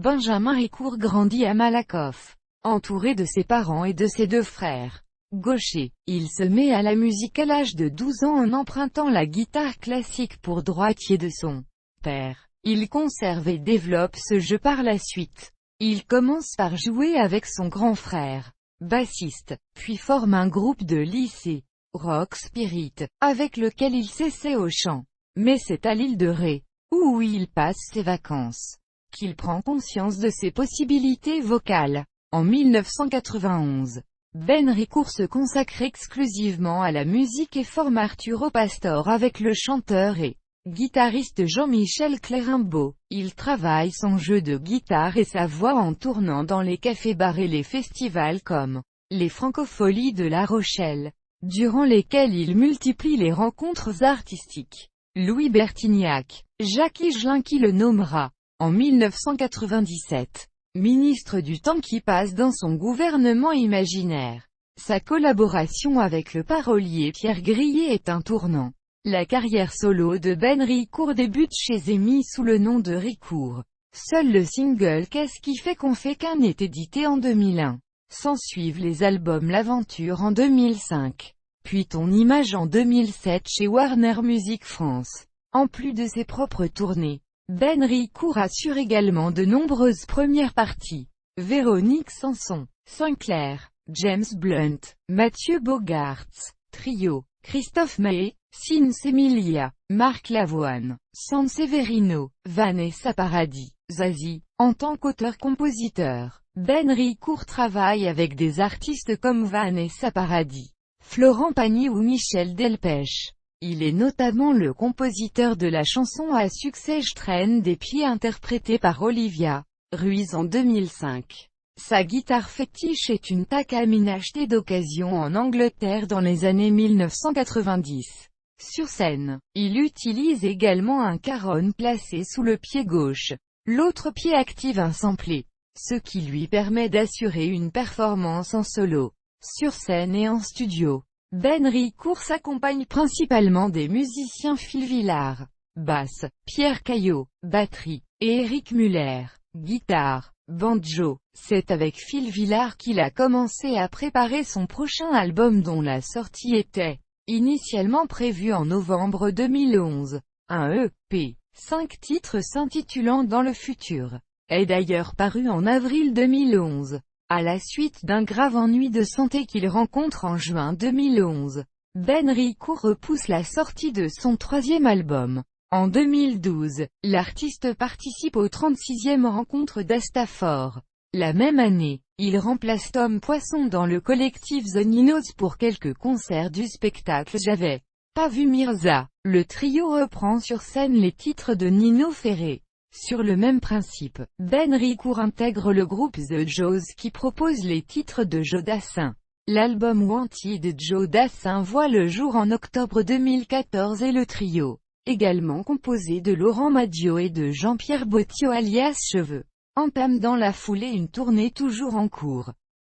Benjamin Ricourt grandit à Malakoff. Entouré de ses parents et de ses deux frères gauchers, il se met à la musique à l'âge de 12 ans en empruntant la guitare classique pour droitier de son père. Il conserve et développe ce jeu par la suite. Il commence par jouer avec son grand frère, bassiste, puis forme un groupe de lycée, Rock Spirit, avec lequel il s'essaie au chant. Mais c'est à l'île de Ré, où il passe ses vacances, qu'il prend conscience de ses possibilités vocales. En 1991, Ben Ricourt se consacre exclusivement à la musique et forme Arturo Pastor avec le chanteur et guitariste Jean-Michel Clérimbault. Il travaille son jeu de guitare et sa voix en tournant dans les cafés-bars et les festivals comme les Francopholies de La Rochelle, durant lesquels il multiplie les rencontres artistiques. Louis Bertignac, Jacques Higelin qui le nommera, en 1997, ministre du temps qui passe dans son gouvernement imaginaire. Sa collaboration avec le parolier Pierre Grillet est un tournant. La carrière solo de Ben Ricourt débute chez EMI sous le nom de Ricourt. Seul le single Qu'est-ce qui fait qu'on fait qu'un est édité en 2001. S'ensuivent les albums L'Aventure en 2005, puis Ton Image en 2007 chez Warner Music France. En plus de ses propres tournées, Ben Ricourt assure également de nombreuses premières parties. Véronique Sanson, Sinclair, James Blunt, Mathieu Bogarts, Trio, Christophe Maé, Sins Emilia, Marc Lavoine, Sanseverino, Vanessa Paradis, Zazie. En tant qu'auteur-compositeur, Ben Ricourt travaille avec des artistes comme Vanessa Paradis, Florent Pagny ou Michel Delpech. Il est notamment le compositeur de la chanson à succès Je traîne des pieds interprétée par Olivia Ruiz en 2005. Sa guitare fétiche est une Takamine achetée d'occasion en Angleterre dans les années 1990. Sur scène, il utilise également un caron placé sous le pied gauche. L'autre pied active un sampler, ce qui lui permet d'assurer une performance en solo, sur scène et en studio. Ben Ricourt s'accompagne principalement des musiciens Phil Villard, basse, Pierre Caillot, batterie, et Eric Muller, guitare, banjo. C'est avec Phil Villard qu'il a commencé à préparer son prochain album dont la sortie était initialement prévue en novembre 2011. Un EP, 5 titres s'intitulant Dans le futur, est d'ailleurs paru en avril 2011. À la suite d'un grave ennui de santé qu'il rencontre en juin 2011, Ben Ricourt repousse la sortie de son troisième album. En 2012, l'artiste participe aux 36e rencontres d'Astafor. La même année, il remplace Tom Poisson dans le collectif The Ninos pour quelques concerts du spectacle J'avais pas vu Mirza. Le trio reprend sur scène les titres de Nino Ferré. Sur le même principe, Ben Ricourt intègre le groupe The Jaws qui propose les titres de Joe Dassin. L'album Wanted de Joe Dassin voit le jour en octobre 2014 et le trio, également composé de Laurent Madio et de Jean-Pierre Bottio alias Cheveux, entame dans la foulée une tournée toujours en cours.